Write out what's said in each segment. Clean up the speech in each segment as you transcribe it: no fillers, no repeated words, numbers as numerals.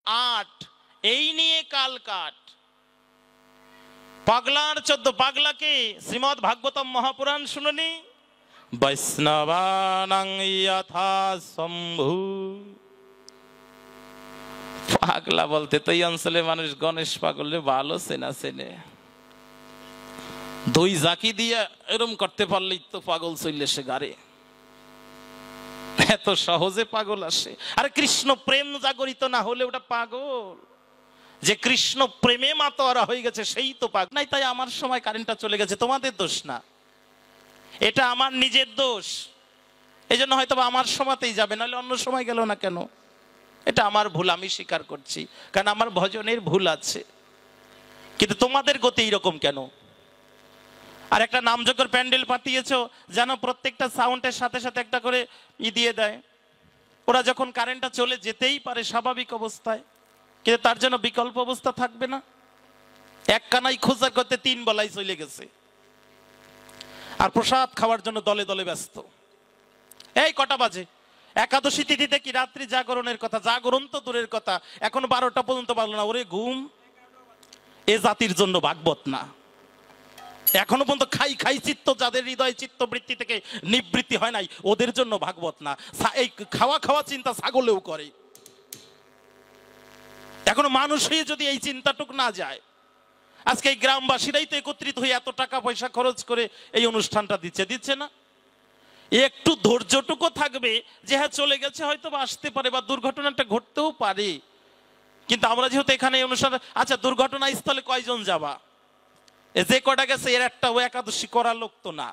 8 এই নিয়ে কাল কাট। পাগলার 14 পাগলাকে শ্রীমদ ভাগবতম মহাপুরাণ শুনুনি। বৈষ্ণবানাং যথা শম্ভু। পাগলা বলতে তো এই অঞ্চলে মানুষ গণেশ পাগলে ভালো চেনা চেনে। দুই জাকি দিয়ে এরম করতে পারলেই তো পাগল চললে সে গাড়ে। এত সহজে পাগল আসে? আরে কৃষ্ণ প্রেম জাগরিত না হলে ওটা পাগল। যে কৃষ্ণ প্রেমে মাতোয়ারা হয়ে গেছে সেই তো পাগল। নাই তাই আমার সময় কারেন্টটা চলে গেছে, তোমাদের দোষ না, এটা আমার নিজের দোষ। এই জন্য হয়তো আমার সময়তেই যাবে, নাহলে অন্য সময় গেল না কেন? এটা আমার ভুল, আমি স্বীকার করছি, কারণ আমার ভজনের ভুল আছে। কিন্তু তোমাদের গতি এইরকম কেন? আর একটা নামযজ্ঞের প্যান্ডেল পাতিয়েছো, যেন প্রত্যেকটা সাউন্ডের সাথে সাথে একটা করে দিয়ে দেয়। ওরা যখন কারেন্টটা চলে যেতেই পারে স্বাভাবিক অবস্থায়, কিন্তু তার জন্য বিকল্প অবস্থা থাকবে না? এক কানাই খোঁজা করতে 3 বলাই চলে গেছে, আর প্রসাদ খাওয়ার জন্য দলে দলে ব্যস্ত। এই কটা বাজে? একাদশী তিথিতে কি রাত্রি জাগরণের কথা? জাগরণ তো দূরের কথা, এখন 12টা পর্যন্ত পারলো না। ওরে ঘুম এ জাতির জন্য ভাগবত না। এখনো পর্যন্ত খাই খাই চিত্ত, যাদের হৃদয় চিত্তবৃত্তি থেকে নিবৃত্তি হয় নাই, ওদের জন্য ভাগবত না। এই খাওয়া খাওয়া চিন্তা ছাগলেও করে। এখনো মানুষ হয়ে যদি এই চিন্তাটুক না যায়, আজকে এই গ্রামবাসীরাই তো একত্রিত হয়ে এত টাকা পয়সা খরচ করে এই অনুষ্ঠানটা দিচ্ছে না? একটু ধৈর্যটুকু থাকবে যে হ্যাঁ চলে গেছে, হয়তো বা আসতে পারে বা দুর্ঘটনাটা ঘটতেও পারে। কিন্তু আমরা যেহেতু এখানে এই অনুষ্ঠান, আচ্ছা দুর্ঘটনা স্থলে কয়জন যাবা? যে কটা গেছে এর একটা ও একাদশী করার লোক তো না।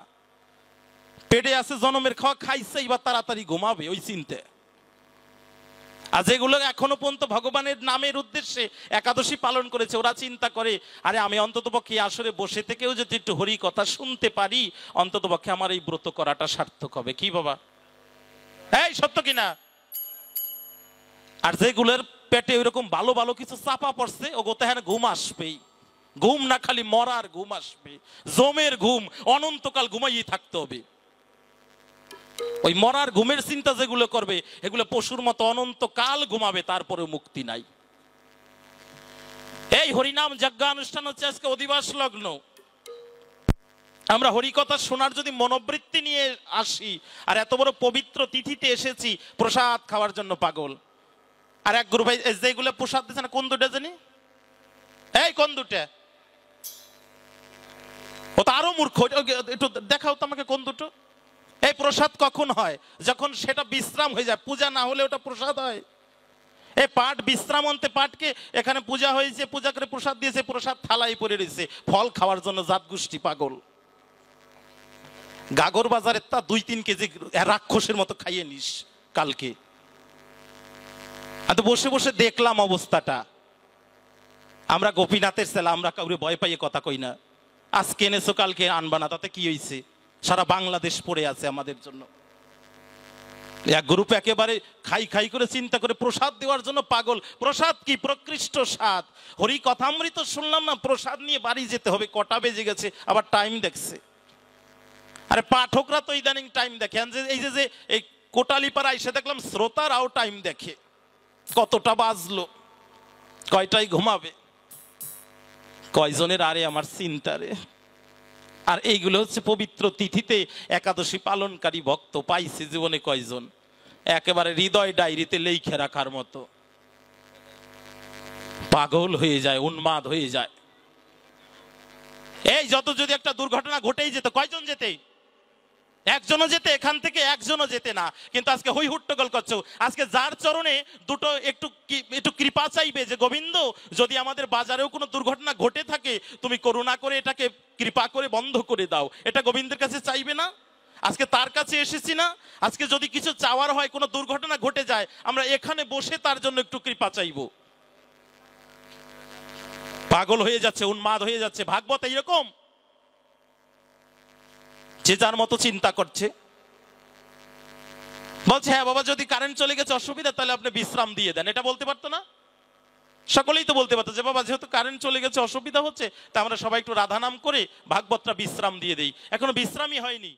পেটে আছে জনমের খাওয়া, খাইছে এবার তাড়াতাড়ি ঘুমাবে ওই চিন্তে। আর যেগুলো এখনো পর্যন্ত ভগবানের নামের উদ্দেশ্যে একাদশী পালন করেছে, ওরা চিন্তা করে আরে আমি অন্তত পক্ষে আসরে বসে থেকেও যদি একটু হরি কথা শুনতে পারি, অন্তত পক্ষে আমার এই ব্রত করাটা সার্থক হবে। কি বাবা, এই সত্য কিনা? আর যেগুলোর পেটে ওইরকম ভালো ভালো কিছু চাপা পড়ছে, ওগোতে হ্যাঁ ঘুম আসবেই। ঘুম না, খালি মরার ঘুম আসবে, জমের ঘুম, অনন্তকাল ঘুমাইয়ে থাকতে হবে। ওই মরার ঘুমের চিন্তা যেগুলো করবে, এগুলো পশুর মতো অনন্তকাল ঘুমাবে, তারপরে মুক্তি নাই। এই হরিনাম যজ্ঞানুষ্ঠান হচ্ছে আজকে অধিবাস লগ্ন। আমরা হরিকথা শোনার যদি মনোবৃত্তি নিয়ে আসি, আর এত বড় পবিত্র তিথিতে এসেছি প্রসাদ খাওয়ার জন্য পাগল। আর এক গুরু ভাই যেগুলো প্রসাদ দিচ্ছে না, কোন দুটা জানি? এই কোন দুটা? ও তো আরো মূর্খ, একটু দেখাও তো আমাকে কোন দুটো। এই প্রসাদ কখন হয়? যখন সেটা বিশ্রাম হয়ে যায়। পূজা না হলে ওটা প্রসাদ হয়? এই পাঠ বিশ্রাম অন্তে পাঠকে এখানে পূজা হয়েছে, পূজা করে প্রসাদ দিয়েছে, প্রসাদ থালাই পড়ে রয়েছে, ফল খাওয়ার জন্য জাত গোষ্ঠী পাগল। গাগর বাজারে তা 2-3 কেজি রাক্ষসের মতো খাইয়ে নিস কালকে। আমি তো বসে বসে দেখলাম অবস্থাটা। আমরা গোপীনাথের ছেলে, আমরা কাউরে ভয় পাইয়ে কথা কই না। আজকে এনেছো কালকে আনবা না, তাতে কি হয়েছে? সারা বাংলাদেশ পড়ে আছে আমাদের জন্য। এক গ্রুপ একেবারে খাই খাই করে চিন্তা করে প্রসাদ দেওয়ার জন্য পাগল। প্রসাদ কি? প্রকৃষ্ট স্বাদ। হরি কথামৃত শুনলাম না, প্রসাদ নিয়ে বাড়ি যেতে হবে। কটা বেজে গেছে, আবার টাইম দেখছে। আরে পাঠকরা তো ইদানিং টাইম দেখে। এই যে এই কোটালিপাড়া এসে দেখলাম শ্রোতারাও টাইম দেখে, কতটা বাজলো, কয়টাই ঘুমাবে, কয়জনের। আরে আমার চিন্তা রে। আর এইগুলো হচ্ছে পবিত্র তিথিতে একাদশী পালনকারী ভক্ত পাইছে জীবনে কয়জন? একেবারে হৃদয় ডায়েরিতে লেখে রাখার মতো। পাগল হয়ে যায়, উন্মাদ হয়ে যায়। এই যত যদি একটা দুর্ঘটনা ঘটেই যেত, কয়জন যেতে? একজনও যেতে, এখান থেকে একজনও যেতে না। কিন্তু আজকে হই হুট্টগোল করছো। আজকে যার চরণে দুটো একটু কৃপা চাইবে যে গোবিন্দ, যদি আমাদের বাজারেও কোনো দুর্ঘটনা ঘটে থাকে, তুমি করুণা করে এটাকে কৃপা করে বন্ধ করে দাও, এটা গোবিন্দের কাছে চাইবে না? আজকে তার কাছে এসেছি না। আজকে যদি কিছু চাওয়ার হয়, কোনো দুর্ঘটনা ঘটে যায়, আমরা এখানে বসে তার জন্য একটু কৃপা চাইবো। পাগল হয়ে যাচ্ছে, উন্মাদ হয়ে যাচ্ছে। ভাগবত এইরকম, যে যার মতো চিন্তা করছে। বলছে হ্যাঁ বাবা, যদি কারেন্ট চলে গেছে অসুবিধা, তাহলে আপনি বিশ্রাম দিয়ে দেন। এটা বলতে পারতো না? সকলেই তো বলতে পারতো যে বাবা যেহেতু কারেন্ট চলে গেছে অসুবিধা হচ্ছে, তা আমরা সবাই একটু রাধা নাম করে ভাগবতটা বিশ্রাম দিয়ে দেই। এখনো বিশ্রামই হয়নি।